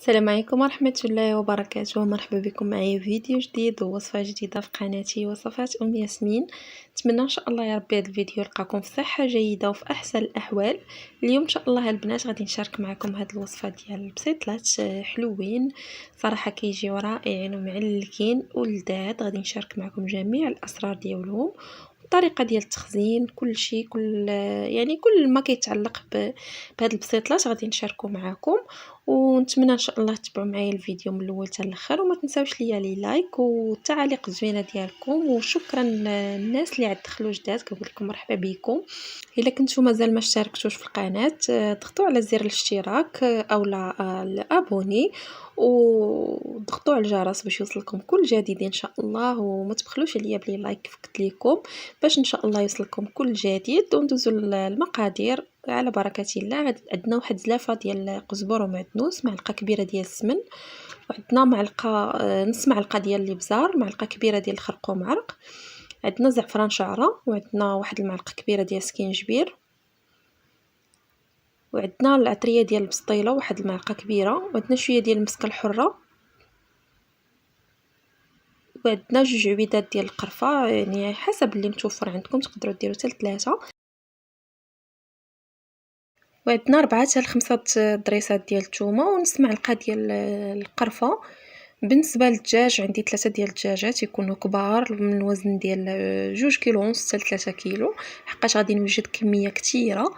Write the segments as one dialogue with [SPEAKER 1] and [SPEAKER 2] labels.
[SPEAKER 1] السلام عليكم ورحمة الله وبركاته. مرحبا بكم معايا فيديو جديد ووصفة جديدة في قناتي وصفات ياسمين. نتمنى ان شاء الله يا ربي هذا الفيديو يلقاكم في صحة جيدة وفي احسن الاحوال. اليوم ان شاء الله البنات غادي نشارك معكم هذه الوصفة ديال البسيطلات حلوين صراحة، كيجيو رائعين ومعلكين ولذاذ. غادي نشارك معكم جميع الاسرار ديالهم، الطريقه ديال التخزين، كل شيء، كل ما كيتعلق بهاد البسيطلات غادي نشاركو معكم. ونتمنى ان شاء الله تتبعوا معايا الفيديو من الاول حتى الاخر، وما تنساوش لي لايك والتعاليق الزوينه ديالكم. وشكرا للناس اللي عاد دخلوا جداد، كنقول لكم مرحبا بكم. الا كنتو مازال ما اشتركتوش في القناه ضغطوا على زر الاشتراك او الابوني وضغطوا على الجرس باش يوصلكم كل جديد ان شاء الله. وما تبخلوش عليا بلي لايك كيف قلت لكم باش ان شاء الله يوصلكم كل جديد. وندوزوا المقادير على بركه الله. عندنا واحد زلافه ديال قزبر ومعدنوس، معلقه كبيره ديال السمن، وعندنا معلقه نص معلقه ديال الابزار، معلقه كبيره ديال الخرق ومعرق، عندنا زعفران شعره، وعندنا واحد المعلقه كبيره ديال سكينجبير، وعندنا العطريه ديال البسطيله واحد المعلقه كبيره، وعندنا شويه ديال المسكه الحره، وعندنا جوج عبيدات ديال القرفه، يعني حسب اللي متوفر عندكم تقدروا ديروا حتى 3، وعندنا 4 حتى 5 ضريسات ديال الثومه، ونص معلقه ديال القرفه. بالنسبه للدجاج عندي 3 ديال الدجاجات يكونوا كبار من وزن ديال 2 كيلو ونص حتى 3 كيلو، حقاش غادي نوجد كميه كثيره.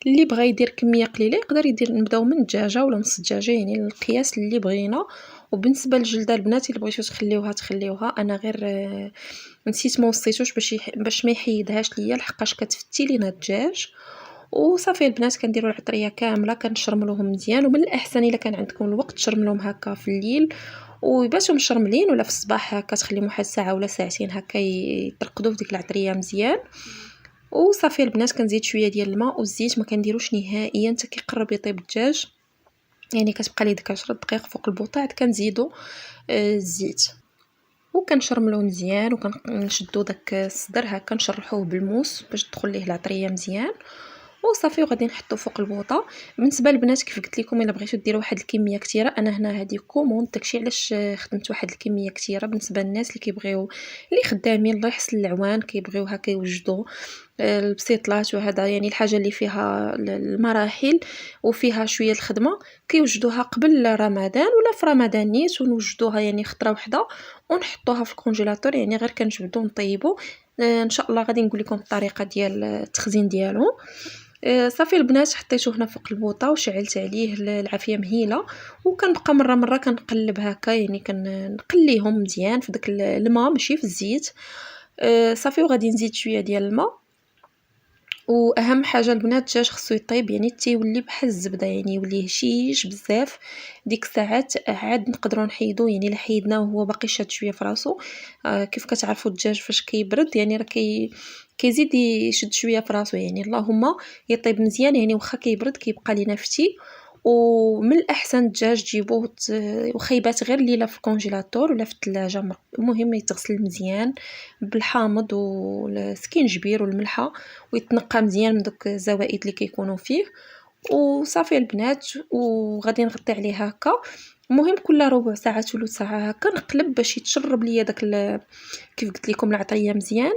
[SPEAKER 1] اللي بغى يدير كميه قليله يقدر يدير، نبداو من دجاجه ولا نص دجاجه، يعني القياس اللي بغينا. وبالنسبه للجلده البنات اللي بغيتو تخليوها، انا غير نسيت ما وصيتوش باش ما يحيدهاش ليا، لحقاش كتفتي لينا الدجاج. وصافي البنات كنديروا العطريه كامله كنشرملوهم مزيان، ومن الاحسن الا كان عندكم الوقت تشرملوهم هكا في الليل ويباتوا مشرملين، ولا في الصباح هكا تخليهم واحد ساعه ولا ساعتين هكا يترقدوا في ديك العطريه مزيان. وصافي البنات كنزيد شويه ديال الماء والزيت، ما كنديروش نهائيا حتى كيقرب يطيب الدجاج، يعني كتبقى لي ديك 10 دقائق فوق البوطه عاد كنزيدوا الزيت وكنشرملوه مزيان، وكنشدوا داك الصدر هكا نشرحوه بالموس باش تدخل ليه العطريه مزيان. وصافي وغادي نحطو فوق البوطه. بالنسبه البنات كيف قلت لكم الا بغيتو ديروا واحد الكميه كثيره، انا هنا هذه كوموند، داكشي علاش خدمت واحد الكميه كثيره. بالنسبه للناس اللي كيبغيو اللي خدامين الله يحسن العوان كيبغيو هكا يوجدوا البسيطلات وهذا، يعني الحاجه اللي فيها المراحل وفيها شويه الخدمه كيوجدوها قبل رمضان ولا في رمضان نيت، ونوجدوها يعني خطره وحده ونحطوها في الكونجيلاتور، يعني غير كنجبدو نطيبو. ان شاء الله غادي نقول لكم الطريقه ديال التخزين ديالو. صافي البنات حطيته هنا فوق البوطه وشعلت عليه العافيه مهيله، وكنبقى مره كنقلب هكا، يعني كنقليهم مزيان في داك الماء ماشي في الزيت. صافي وغادي نزيد شويه ديال الماء. واهم حاجه البنات الدجاج خصو يطيب يعني تيولي بحال الزبده، يعني يولي هشيش بزاف. ديك الساعات عاد نقدروا نحيدو، يعني الا حيدناه وهو باقي شاد شويه في راسو. كيف كتعرفوا الدجاج فاش كيبرد يعني راه كيزيد يشد شويه في راسو، يعني اللهم يطيب مزيان، يعني واخا كيبرد كيبقى لينا فتي. ومن الاحسن الدجاج تجيبوه وخيبات غير ليله في الكونجيلاتور ولا في الثلاجه، المهم يتغسل مزيان بالحامض والسكينجبير والملحه، ويتنقى مزيان من دوك الزوائد اللي كيكونوا فيه. وصافي البنات وغادي نغطي عليه هكا. المهم كل ربع ساعه ثلث ساعه هكا نقلب باش يتشرب ليا داك كيف قلت لكم العطريه مزيان.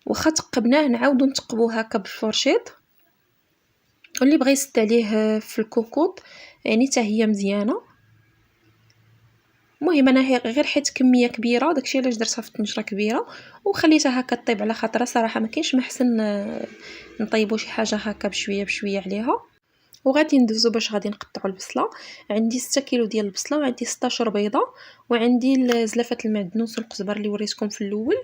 [SPEAKER 1] واخا تقبناه نعاودو نتقبوه هكا بالفرشيط، واللي بغى يسد عليه في الكوكوط يعني حتى هي مزيانه. المهم انا غير حيت كميه كبيره داكشي علاش درتها في طنجره كبيره وخليتها هكا طيب على خاطر صراحه ما كاينش محسن نطيبوا شي حاجه هكا بشويه عليها. وغادي ندوزو باش غادي نقطعوا البصله. عندي 6 كيلو ديال البصله، وعندي 16 بيضه، وعندي زلافه المعدنوس والقزبر اللي وريتكم في الاول.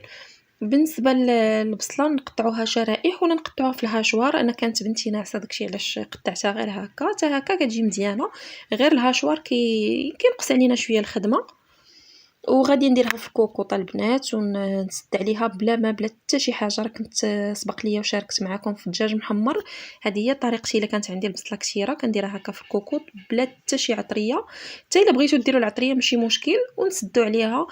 [SPEAKER 1] بالنسبه للبصله نقطعوها شرائح ولا نقطعوها في الهاشوار. انا كانت بنتي ناعسه داكشي علاش قطعتها غير هكا، حتى هكا كتجي مزيانه. غير الهاشوار كينقص علينا شويه الخدمه. وغادي نديرها في كوكوطه البنات ونسد عليها بلا ما بلا حتى شي حاجه. راه كنت سبق ليا وشاركت معكم في الدجاج محمر، هذه هي طريقتي. الا كانت عندي البصله كثيره كنديرها هكا في الكوكوط بلا حتى شي عطريه. حتى الا بغيتو ديروا العطريه ماشي مشكل، ونسدوا عليها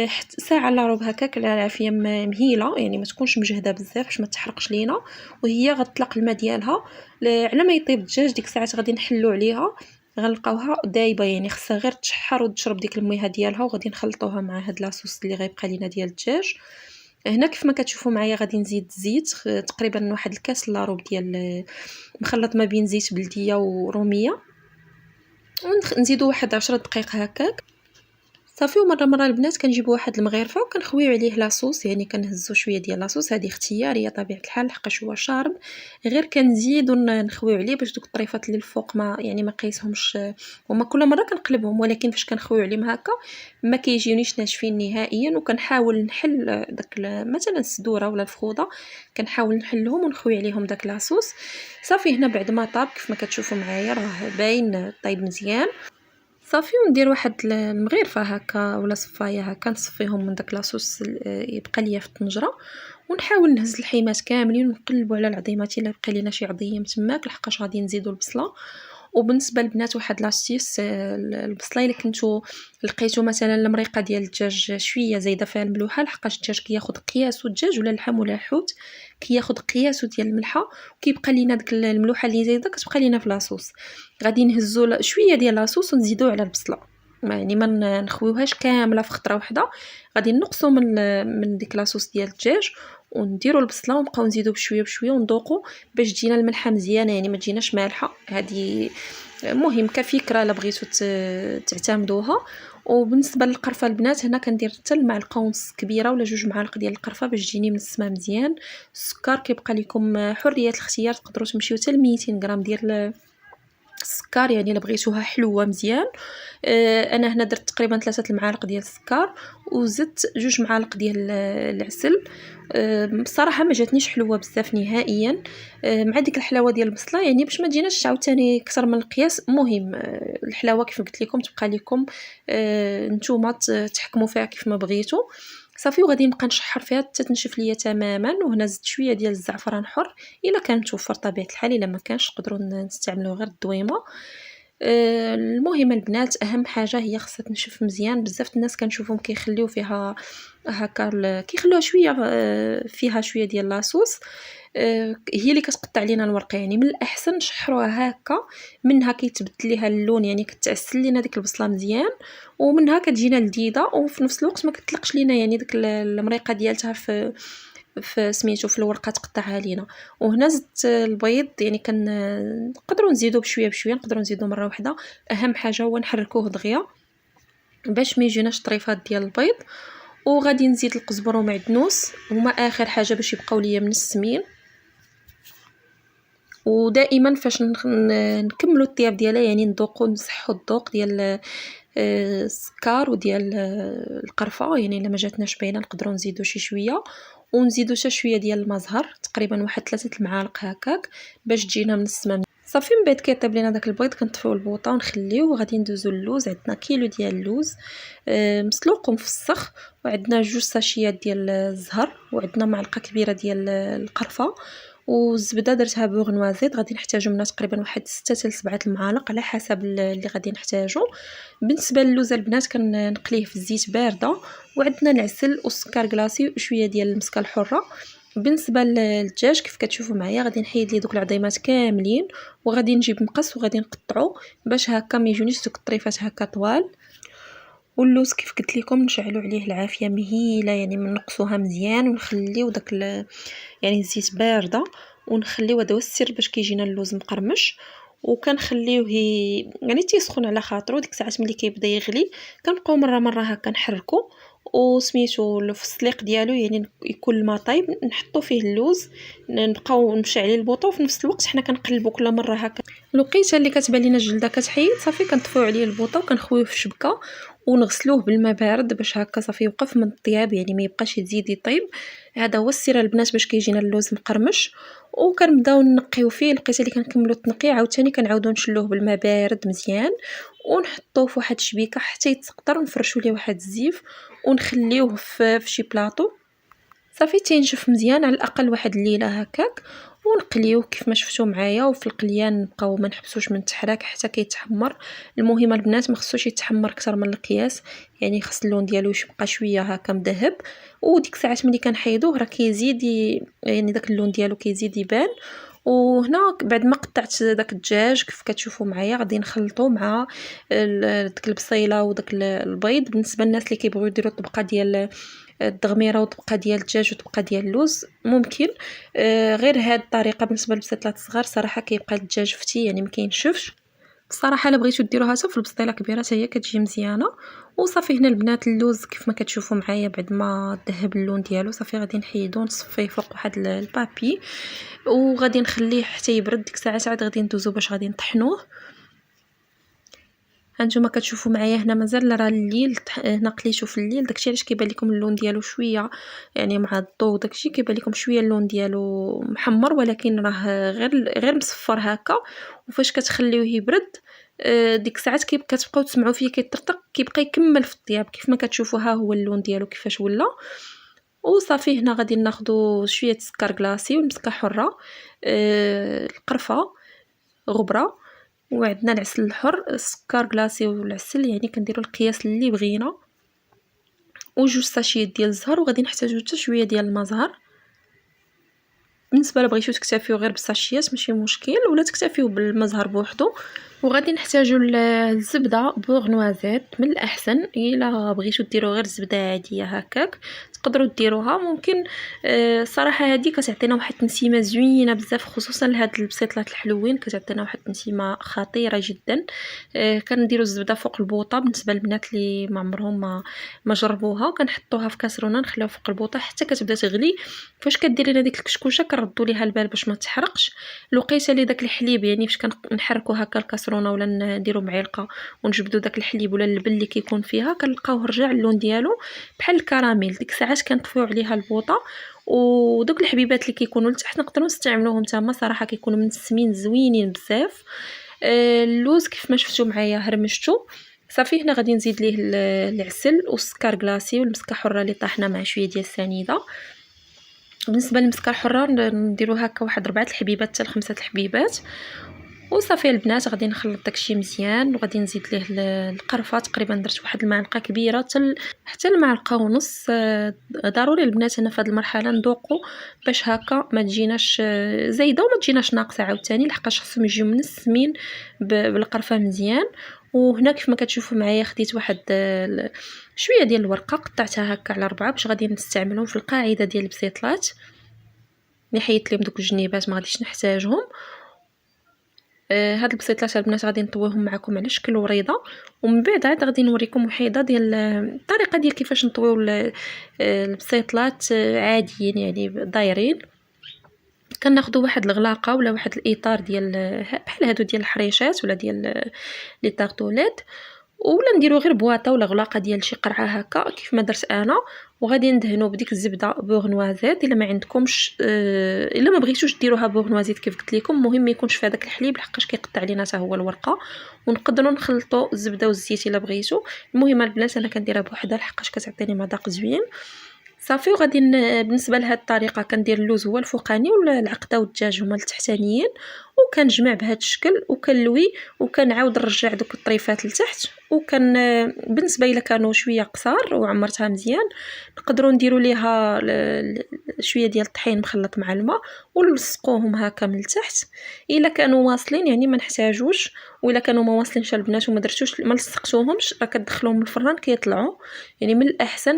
[SPEAKER 1] حتى ساعه الا ربع هكاك على العافيه مهيله، يعني ما تكونش مجهده بزاف باش ما تحرقش لينا. وهي غتطلق الماء ديالها على ما يطيب الدجاج. ديك الساعات غادي نحلو عليها غنلقاوها دايبه، يعني خصها غير تشحر وتشرب ديك المياه ديالها، وغادي نخلطوها مع هاد لاصوص اللي غيبقى لينا ديال الدجاج. هنا كيف ما كتشوفوا معايا غادي نزيد الزيت، تقريبا واحد الكاس لاروب ديال مخلط ما بين زيت بلديه وروميه، ونزيدو واحد 10 دقائق هكاك صافي. ومره البنات كنجيبوا واحد المغرفه وكنخويو عليه لاصوص، يعني كنهزو شويه ديال لاصوص، هذه اختياريه طبيعه الحال لحقاش هو شارب، غير كنزيدو نخويو عليه باش دوك الطريفات اللي الفوق ما يعني ما قيسهمش. وما كل مره كنقلبهم، ولكن فاش كنخويو عليهم هكا ما كيجيونيش ناشفين نهائيا. وكنحاول نحل داك مثلا السدوره ولا الفخوضه، كنحاول نحلهم ونخوي عليهم داك لاصوص صافي. هنا بعد ما طاب كيف ما كتشوفوا معايا راه باين طيب مزيان صافي. وندير واحد المغرفه هكا ولا صفايه هكا نصفيهم من داك لاصوص يبقى ليا في الطنجره، ونحاول نهز الحيمات كاملين ونقلبوا على العظيمات الا بقى لينا شي عظيم تماك، لحقاش غادي نزيدوا البصله. وبالنسبه للبنات واحد لاستيس، البصله الا كنتو لقيتو مثلا المريقه ديال الدجاج شويه زايده فيها الملوحه، لحقاش الدجاج كياخذ قياسو، الدجاج ولا اللحم ولا الحوت كياخذ قياسو ديال الملحه، وكيبقى لينا ديك الملوحه اللي زايده كتبقى لينا في لاصوص. غادي نهزو شويه ديال لاصوص ونزيدوه على البصله، يعني ما نخويوهاش كامله في خطره واحده، غادي نقصوا من ديك لاصوص ديال الدجاج ونديروا البصله ونبقاو نزيدو بشويه ونذوقوا باش تجينا الملحه مزيانه، يعني ما تجيناش مالحه. هذه مهم كفكره الا بغيتو تعتمدوها. وبالنسبه للقرفه البنات هنا كندير حتى المعلقه ونص كبيره ولا 2 معالق ديال القرفه باش تجيني منسمه مزيان. السكر كيبقى لكم حريه الاختيار، تقدروا تمشيو حتى ل 200 غرام ديال السكر، يعني الا بغيتوها حلوه مزيان. انا هنا درت تقريبا 3 المعالق ديال السكر وزدت 2 معالق ديال العسل. بصراحه ما جاتنيش حلوه بزاف نهائيا مع ديك الحلاوه ديال البصله، يعني باش ما تجيناش عاوتاني اكثر من القياس. مهم الحلاوه كيف قلت لكم تبقى لكم نتوما تحكموا فيها كيف ما بغيتو صافي. وغادي نبقى نشحر فيها حتى تنشف ليا تماما. وهنا زدت شويه ديال الزعفران حر الا كان متوفر طبيعه الحال، الا ما كانش تقدروا نستعملوا غير الدويمه. المهم البنات اهم حاجه هي خاصها تنشف مزيان. بزاف الناس كنشوفهم كيخليو فيها هكا كيخلوها شويه فيها شويه ديال لاصوص، هي اللي كتقطع علينا الورقه. يعني من الاحسن نشحروها هكا، منها كيتبدل ليها اللون، يعني كتعسل لينا ديك البصله مزيان، ومنها كتجينا لذيذه وفي نفس الوقت ما كتطلقش لينا يعني ديك المريقه ديالتها في سميتو في الورقه تقطعها لينا. وهنا زدت البيض، يعني نقدروا نزيدوا بشويه نقدروا نزيدوا مره واحده. اهم حاجه هو نحركوه دغيا باش ما يجيناش طريفات ديال البيض. وغادي نزيد القزبر ومعدنوس هما اخر حاجه باش يبقاو ليا منسمين. ودائما فاش نكملوا الطياب ديالها يعني نذوقوا نصحوا الذوق ديال السكر وديال القرفه، يعني الا ما جاتناش باينه نقدروا نزيدوا شي شويه، ونزيدوا حتى شويه ديال المزهر تقريبا واحد 3 المعالق هكاك باش تجينا منسمه صافي. من بعد كيطيب لينا داك البيض كنطفيو البوطه ونخليوه. وغادي ندوزو اللوز، عندنا كيلو ديال اللوز مسلوق ومفسخ، وعندنا 2 ساشيات ديال الزهر، وعندنا معلقه كبيره ديال القرفه، والزبده درتها بوغنوازيت. غادي نحتاجو منها تقريبا واحد 6 حتى 7 المعالق على حسب اللي غادي نحتاجو. بالنسبه للوز البنات كنقليه في الزيت بارده، وعندنا العسل والسكر كلاصي وشويه ديال المسكه الحره. بالنسبه للدجاج كيف كتشوفوا معايا غادي نحيد ليه دوك العظيمات كاملين، وغادي نجيب مقص وغادي نقطعو باش هكا ما يجونيش دوك الطريفات هكا طوال. واللوز كيف قلت لكم نشعلوا عليه العافيه مهيله، يعني نقصوها مزيان ونخليو داك يعني الزيت بارده، ونخليو هذا هو السر باش كيجينا اللوز مقرمش. وكنخليوه يعني تيسخن على خاطرو. ديك الساعات ملي كيبدا يغلي كنبقاو مره هكا نحركو وسميتو في السليق ديالو، يعني يكون الماء طايب نحطو فيه اللوز، نبقاو نمشعلي البوطه، وفي نفس الوقت حنا كنقلبو كل مره هكا. الوقيته اللي كتبان لينا الجلده كتحيد صافي كنطفيو عليه البوطه وكنخويوه في الشبكه ونغسلوه بالماء بارد باش هكا صافي يوقف من الطياب، يعني ما يبقاش يزيد يطيب. هذا هو السر البنات باش كيجينا اللوز مقرمش. وكنبداو نقيو فيه، لقيت اللي كنكملوا التنقيع عاوتاني كنعاودو نشلوه بالماء بارد مزيان ونحطوه في واحد الشبيكه حتى يتسقطر، ونفرشوا ليه واحد الزيف ونخليوه في شي بلاطو صافي تينشف مزيان على الاقل واحد الليله هكاك، ونقليوه كيف ما شفتوا معايا. وفي القليان نبقاو ما نحبسوش من التحراك حتى كيتحمر. المهم البنات ما خصوش يتحمر اكثر من القياس، يعني خص اللون ديالو يبقى شويه هكا مذهب. وديك الساعات ملي كنحيدوه راه كيزيد يعني داك اللون ديالو كيزيد يبان. وهنا بعد ما قطعت داك الدجاج كيف كتشوفوا معايا غادي نخلطو مع ديك البصيله وداك البيض. بالنسبه للناس اللي كيبغيو يديروا طبقه ديال الدغميره وطبقه ديال الدجاج وطبقه ديال اللوز ممكن. غير هاد الطريقه بالنسبه للبسيطلات الصغار صراحه كيبقى الدجاج فتي يعني ما كينشفش. بصراحه الا بغيتو ديروها حتى في البسطيله كبيره حتى هي كتجي مزيانه. وصافي هنا البنات اللوز كيف ما كتشوفوا معايا بعد ما ذهب اللون ديالو صافي غادي نحيدو نصفيه فوق واحد البابي وغادي نخليه حتى يبرد. ديك الساعات عاد غادي ندوزو باش غادي نطحنوه. هانتوما كتشوفوا معايا هنا مازال راه الليل هنا قليتو في الليل داكشي علاش كيبان لكم اللون ديالو شويه يعني مع الضوء داكشي كيبان لكم شويه اللون ديالو محمر ولكن راه غير مصفر هكا. وفاش كتخليوه يبرد ديك الساعات كتبقاو تسمعوا فيه كيطرطق كيبقى يكمل في الطياب كيف ما كتشوفوا ها هو اللون ديالو كيفاش ولا. وصافي هنا غادي ناخذوا شويه سكر كلاصي والمسكه حره القرفه غبره وعندنا العسل الحر السكر كلاصي والعسل يعني كنديروا القياس اللي بغينا وجوج ساشيات ديال الزهر وغادي نحتاجو حتى شويه ديال الماء زهر. بالنسبه لا بغيتو تكتفيو غير بالساشيات ماشي مشكل ولا تكتفيو بالماء زهر بوحدو. وغادي نحتاجو الزبده بوغ نوازيت من الاحسن الا بغيتو ديروا غير الزبده عاديه هكاك تقدروا ديروها ممكن. صراحه هذه كتعطينا واحد التنسيمه زوينه بزاف خصوصا لهاد البسيطلات الحلوين كتعطينا واحد التنسيمه خطيره جدا. كنديروا الزبده فوق البوطه بالنسبه للبنات اللي ما عمرهم ما جربوها وكنحطوها في كاسرونه نخليوها فوق البوطه حتى كتبدا تغلي. فاش كديري لنا ديك الكشكوشه كنردوا ليها البال باش ما تحرقش. الوقيته اللي داك الحليب يعني فاش كنحركوا هكا الكاسرونه ولا نديروا معلقه ونجبدوا داك الحليب ولا اللبن اللي كيكون فيها كنلقاوه رجع اللون ديالو بحال الكراميل. ديك الساعات كنطفيو عليها البوطه ودوك الحبيبات اللي كيكونوا لتحت نقدروا نستعملوهم تما صراحه كيكونوا منسمين زوينين بزاف. اللوز كيف ما شفتوا معايا هرمشتو صافي. هنا غادي نزيد ليه العسل والسكر كلاصي والمسكه حره اللي طاحنا مع شويه ديال السنيده. بالنسبه للمسكه الحره نديرو هكا واحد 4 الحبيبات حتى ل5 الحبيبات. وصافي البنات غادي نخلط داكشي مزيان وغادي نزيد ليه القرفه تقريبا درت واحد المعلقه كبيره حتى المعلقه ونص. ضروري البنات هنا في هذه المرحله نذوقوا باش هكا ما تجيناش زايده وما تجيناش ناقصه عاوتاني لحقاش خصهم يجيو منسمين بالقرفه مزيان. وهنا كيف ما كتشوفوا معايا خديت واحد شويه ديال الورقه قطعتها هكا على 4 باش غادي نستعملهم في القاعده ديال البسيطلات. نحيت لهم دوك الجنيبات ما غاديش نحتاجهم. هاد البسيطلات البنات غادي نطويهم معكم على شكل وريضه ومن بعد عاد غادي نوريكم وحيده ديال الطريقه ديال كيفاش نطويو البسيطلات عاديين يعني دايرين. كناخذوا واحد الغلاقه ولا واحد الاطار ديال بحال هادو ديال الحريشات ولا ديال لي طارطوليت ولا نديرو غير بواطه ولا غلاقه ديال شي قرعه هكا كيف ما درت انا. وغادي ندهنو بديك الزبده بوغ نوازيت الا ما عندكمش الا ما بغيتوش ديروها بوغ نوازيت كيف قلت لكم المهم ما يكونش في هذاك الحليب لحقاش كيقطع علينا حتى هو الورقه. ونقدروا نخلطوا الزبده والزيت الا بغيتو. المهم البنات انا كنديرها بوحدها لحقاش كتعطيني مذاق زوين صافي. وغادي بالنسبه لهاد الطريقه كندير اللوز هو الفوقاني والعقده والدجاج هما التحتانيين وكنجمع بهذا الشكل وكنلوي وكنعاود نرجع دوك الطريفات لتحت. وكان بالنسبه الا كانوا شويه قصار وعمرتها مزيان نقدروا نديروا ليها شويه ديال الطحين مخلط مع الماء ونلصقوهم هكا من التحت. الا كانوا واصلين يعني ما نحتاجوش والا كانوا ما واصلينش البنات وما درتوش ما لصقتوهمش راه كتدخلوهم الفران كيطلعوا. يعني من الاحسن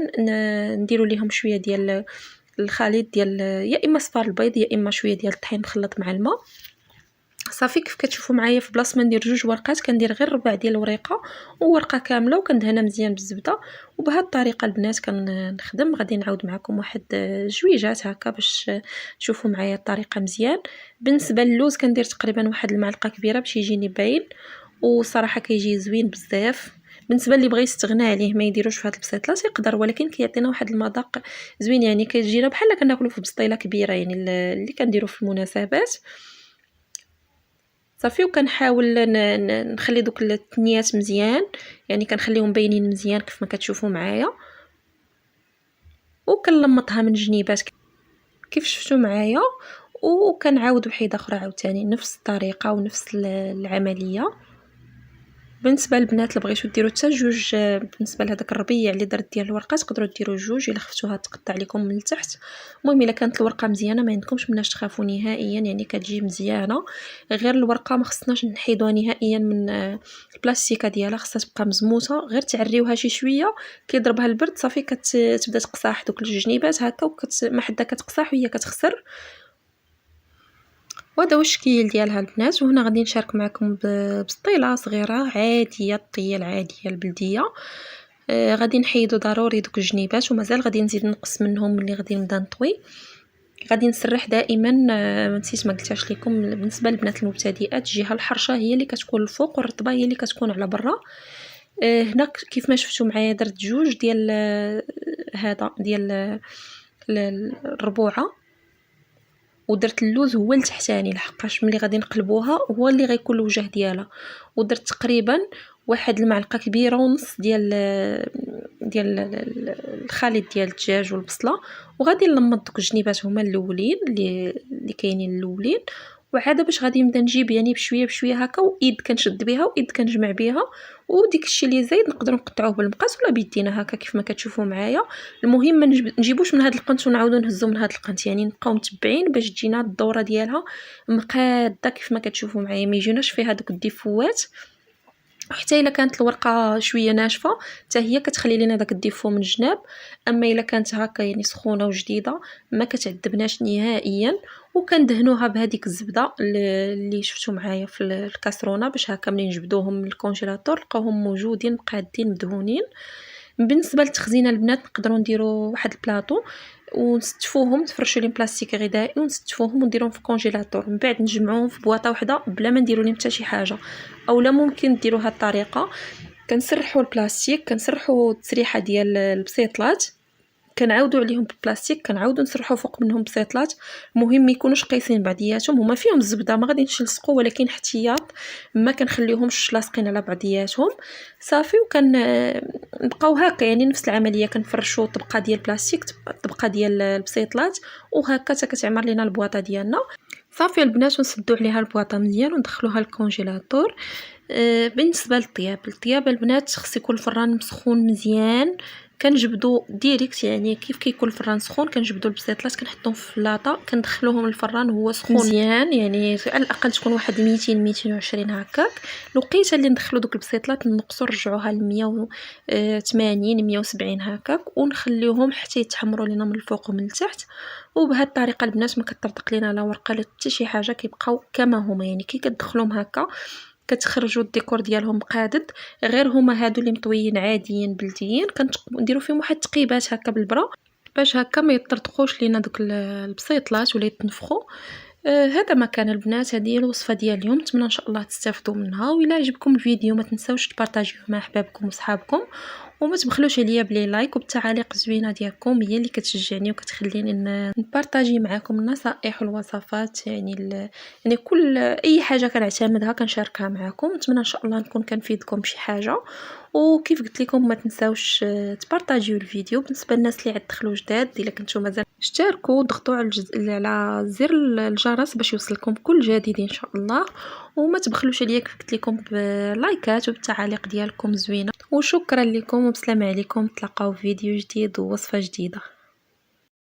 [SPEAKER 1] نديروا ليهم شويه ديال الخليط ديال يا اما صفار البيض يا اما شويه ديال الطحين مخلط مع الماء. صافي كيف كتشوفوا معايا في بلاصه ما ندير 2 ورقات كندير غير ربع ديال الورقه وورقه كامله وكندهنها مزيان بالزبده. وبهذه الطريقه البنات كنخدم غادي نعاود معكم واحد جويجات هكا باش تشوفوا معايا الطريقه مزيان. بالنسبه للوز كندير تقريبا واحد المعلقه كبيره باش يجيني باين وصراحه كيجي زوين بزاف. بالنسبه اللي بغى يستغنى عليه ما يديروش في هذه البسيطلات يقدر ولكن كيعطينا واحد المذاق زوين يعني كيجينا بحال كناكلو في بسطيله كبيره يعني اللي كنديرو في المناسبات صافي. وكنحاول نخلي دوك التنيات مزيان يعني كنخليهم باينين مزيان كيف ما كتشوفوا معايا وكنلمطها من جنيبات كيف شفتوا معايا. وكنعاود وحيده اخرى عاوتاني نفس الطريقه ونفس العمليه بالنسبه للبنات اللي بغيتو ديروا حتى جوج، بالنسبه لهداك الربيع اللي درت ديال الورقه تقدروا ديروا جوج الا خفتوها تقطع لكم من التحت. المهم الا كانت الورقه مزيانه ما عندكمش مناش تخافوا نهائيا، يعني كتجي مزيانه. غير الورقه ما خصناش نحيدوها نهائيا من البلاستيكه ديالها، خصها تبقى مزموته، غير تعريوها شي شويه كيضربها البرد صافي كتبدا تقصاح دوك الجنيبات هكا ما حدا كتقصاح وهي كتخسر. وهذا هو الشكل ديالها البنات. وهنا غادي نشارك معكم بسطيله صغيره عاديه، الطيه العاديه البلديه. غادي نحيدو ضروري دوك الجنيبات، ومازال غادي نزيد نقص منهم ملي غادي نبدا نطوي. غادي نسرح دائما، نسيت ما قلتهاش لكم، بالنسبه للبنات المبتدئات الجهه الحرشه هي اللي كتكون الفوق والرطبه هي اللي كتكون على برا. هنا كيف ما شفتوا معايا درت جوج ديال هذا ديال الربوعه، ودرت اللوز هو التحتاني لحقاش ملي غادي نقلبوها هو اللي غيكون الوجه ديالها. ودرت تقريبا واحد المعلقه كبيره ونص ديال الخليط ديال الدجاج والبصله. وغادي نلمط دوك الجنيبات هما الاولين اللي كاينين الاولين، وعاده باش غادي نبدا نجيب يعني بشويه بشويه هكا، وايد كنشد بها وايد كنجمع بها، وديك الشيء اللي زايد نقدروا نقطعوه بالمقاس ولا بيدينا هكا كيف ما كتشوفوا معايا. المهم ما نجيبوش من هذا القنت ونعاودوا نهزو من هذا القنت، يعني نبقاو متبعين باش تجينا الدوره ديالها مقاده كيف ما كتشوفوا معايا، ما يجيناش فيها دوك الديفوات. حتى الا كانت الورقه شويه ناشفه حتى هي كتخلي لنا داك الديفو من الجناب، اما الا كانت هكا يعني سخونه وجديده ما كتعذبناش نهائيا. وكندهنوها بهذيك الزبده اللي شفتوا معايا في الكاسرونه، باش هكا ملي نجبدوهم من الكونجيلاتور لقاوهم موجودين مقادين مدهونين. بالنسبه للتخزين البنات نقدروا نديروا واحد البلاطو ونستفوهم، نفرشوا لهم بلاستيك غذائي ونستفوهم ونديرهم في الكونجيلاتور، من بعد نجمعوهم في بواطه واحده بلا ما نديروا لهم حتى شي حاجه. اولا ممكن ديروا هذه الطريقه، كنسرحوا البلاستيك، كنسرحوا التسريحه ديال البسيطلات، كنعاودوا عليهم بالبلاستيك، كنعاودوا نسرحوا فوق منهم بسيطلات. المهم ما يكونوش قايسين بعضياتهم، هما فيهم الزبده ما غاديش يلصقوا، ولكن احتياط ما كنخليوهمش لاصقين على بعضياتهم صافي. نبقاو هكا يعني نفس العمليه، كنفرشوا طبقه ديال البلاستيك طبقه ديال البسيطلات، وهكا حتى كتعمر لينا البواطه ديالنا صافي البنات. ونسدوا عليها البواطه مزيان وندخلوها الكونجيلاتور. بالنسبه للطياب البنات خص يكون الفران مسخون مزيان، كنجبدو ديريكت يعني كيف كيكون الفران سخون كنجبدو البسيطلات كنحطهم في اللاطه كندخلوهم الفران وهو سخون مزيان، يعني على الاقل تكون واحد 200 هكاك. الوقيته اللي ندخلو دوك البسيطلات نقصوا نرجعوها ل 180 170 هكاك، ونخليوهم حتى يتحمروا لينا من الفوق ومن التحت. وبهذه الطريقه البنات ما كتطرطق لينا لا ورقه لا حتى شي حاجه، كيبقاو كما هما يعني كي كتدخلوهم هكا كتخرجوا الديكور ديالهم مقادد. غير هما هادو اللي مطويين عاديين بلديين كنديروا فيهم واحد تقيبات هكا بالبرا باش هكا ما يطرطقوش لينا دوك البسيطلات ولا يتنفخوا. هذا ما كان البنات، هذه الوصفه ديال اليوم، نتمنى ان شاء الله تستافدوا منها. وإلا عجبكم الفيديو ما تنساوش تبارطاجيوه مع احبابكم وصحابكم، وما تبخلوش عليا بلي لايك وبالتعاليق الزوينه ديالكم، هي اللي كتشجعني وكتخليني نبارطاجي معكم النصائح والوصفات، يعني كل اي حاجه كنعتمدها كنشاركها معكم. نتمنى ان شاء الله نكون كنفيدكم بشي حاجه. وكيف قلت لكم ما تنساوش تبارطاجيو الفيديو. بالنسبه للناس اللي عاد دخلوا جداد، الا كنتو مازال اشتركوا ضغطوا على زر الجرس باش يوصلكم كل جديد ان شاء الله. وما تبخلوش عليا كيف قلت لكم باللايكات وبالتعاليق ديالكم زوينه. وشكرا لكم وبسلام عليكم، تلقاو فيديو جديد ووصفه جديده.